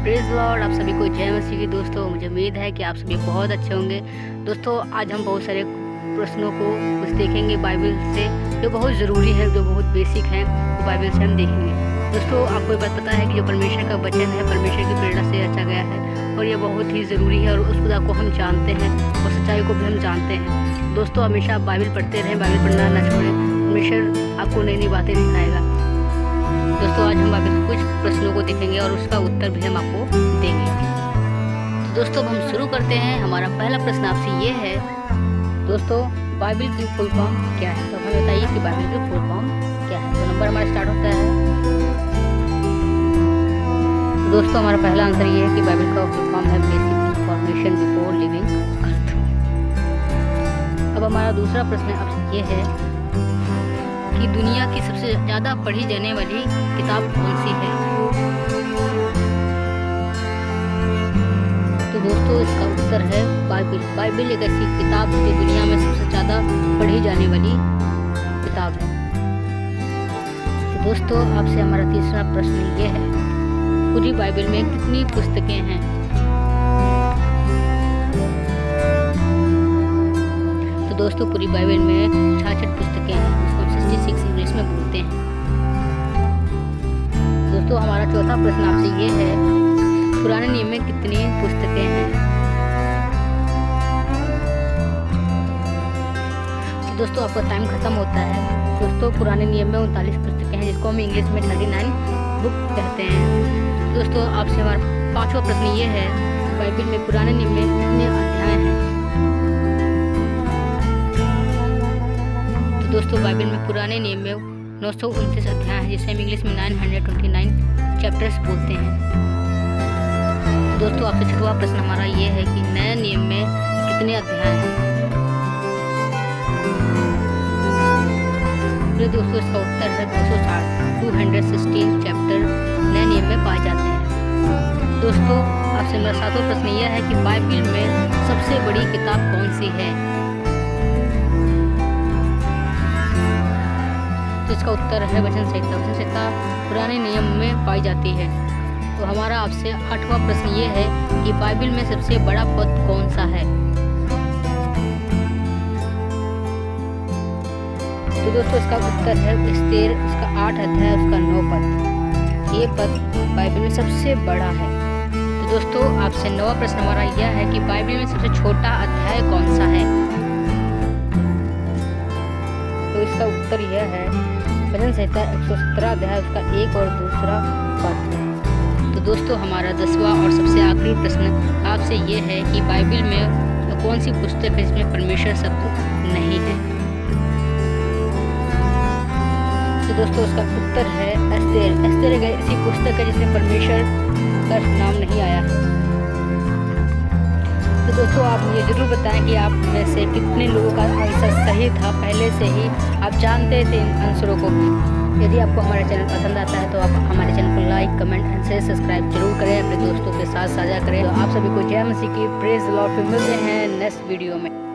Praise Lord. आप सभी को जय मसीह की। दोस्तों मुझे उम्मीद है कि आप सभी बहुत अच्छे होंगे। दोस्तों आज हम बहुत सारे प्रश्नों को कुछ देखेंगे बाइबल से, जो बहुत ज़रूरी है, जो बहुत बेसिक हैं, वो बाइबल से हम देखेंगे। दोस्तों आपको ये बात पता है कि जो परमेश्वर का वचन है, परमेश्वर की प्रेरणा से रचा गया है और ये बहुत ही ज़रूरी है और उस खुदा को हम जानते हैं और सच्चाई को भी हम जानते हैं। दोस्तों हमेशा आप बाइबल पढ़ते रहें, बाइबल पढ़ना ना छोड़ें। परमेश्वर आपको नई नई बातें दिखाएगा। दोस्तों आज हम बाइबल के कुछ प्रश्नों को देखेंगे और उसका उत्तर भी हम आपको देंगे। तो दोस्तों हम शुरू करते हैं। हमारा पहला प्रश्न आपसे ये है, दोस्तों बाइबल की फुल फॉर्म क्या है? तो हमें बताइए कि बाइबल की फुल फॉर्म क्या है। तो नंबर हमारा स्टार्ट होता है। तो दोस्तों हमारा पहला आंसर ये है कि बाइबल का फुल फॉर्म है बेसिक इंफॉर्मेशन बिफोर लिविंग अर्थ। अब हमारा दूसरा प्रश्न आपसे ये है कि दुनिया की सबसे ज़्यादा पढ़ी जाने वाली किताब कौन सी है? तो दोस्तों इसका उत्तर है बाइबल। बाइबल एक ऐसी किताब जो दुनिया में सबसे ज़्यादा पढ़ी जाने वाली किताब है। तो दोस्तों आपसे हमारा तीसरा प्रश्न ये है, पूरी बाइबल में कितनी पुस्तकें हैं? तो दोस्तों पूरी बाइबल में 66 पुस्तकें हैं, जिसको 66 इंग्लिश में बोलते हैं। दोस्तों हमारा चौथा प्रश्न आपसे ये है, पुराने नियम में कितनी पुस्तकें हैं? तो दोस्तों आपका टाइम खत्म होता है। दोस्तों पुराने नियम में 39 पुस्तकें हैं, जिसको हम इंग्लिश में 39 बुक कहते हैं। दोस्तों आपसे हमारा पांचवा प्रश्न ये है, बाइबल में पुराने नियम में कितने अध्याय हैं? तो दोस्तों बाइबल में पुराने नियम में 929 अध्याय हैं, जिसे हम इंग्लिश में 929 चैप्टर्स बोलते हैं। तो दोस्तों आपसे छठवां प्रश्न हमारा ये है कि नए नियम में कितने अध्याय हैं? तो दोस्तों इसका उत्तर है 216 चैप्टर नए नियम में पाए जाते हैं। दोस्तों आपसे मेरा सातवां प्रश्न यह है कि बाइबल में सबसे बड़ी किताब कौन सी है? तो इसका उत्तर है वचन संहिता। वचन संहिता पुराने नियम में पाई जाती है। तो हमारा आपसे आठवां प्रश्न ये है कि बाइबल में सबसे बड़ा पद कौन सा है? तो दोस्तों इसका उत्तर है एस्तेर। इसका 8 अध्याय, उसका 9 पद। ये पद बाइबल में सबसे बड़ा है। तो दोस्तों आपसे 9वां प्रश्न हमारा यह है कि बाइबल में सबसे छोटा अध्याय कौन सा है? तो इसका उत्तर यह है वचन संहिता 117 अध्याय, उसका 1 और 2 पद। तो दोस्तों हमारा 10वां और सबसे आखिरी प्रश्न आपसे ये है कि बाइबल में कौन सी पुस्तक है जिसमें परमेश्वर शब्द नहीं है? तो दोस्तों उसका उत्तर है एस्तेर। एस्तेर एक ऐसी पुस्तक है जिसमें परमेश्वर का नाम नहीं आया है। तो दोस्तों आप मुझे ज़रूर बताएं कि आप में से कितने लोगों का आंसर सही था, पहले से ही आप जानते थे इन आंसरों को। यदि आपको हमारा चैनल पसंद आता है तो आप हमारे चैनल को like, comment and share, subscribe जरूर करें, अपने दोस्तों के साथ साझा करें। तो आप सभी को जय मसीह की। Praise Lord. फिर मिलते हैं नेक्स्ट वीडियो में।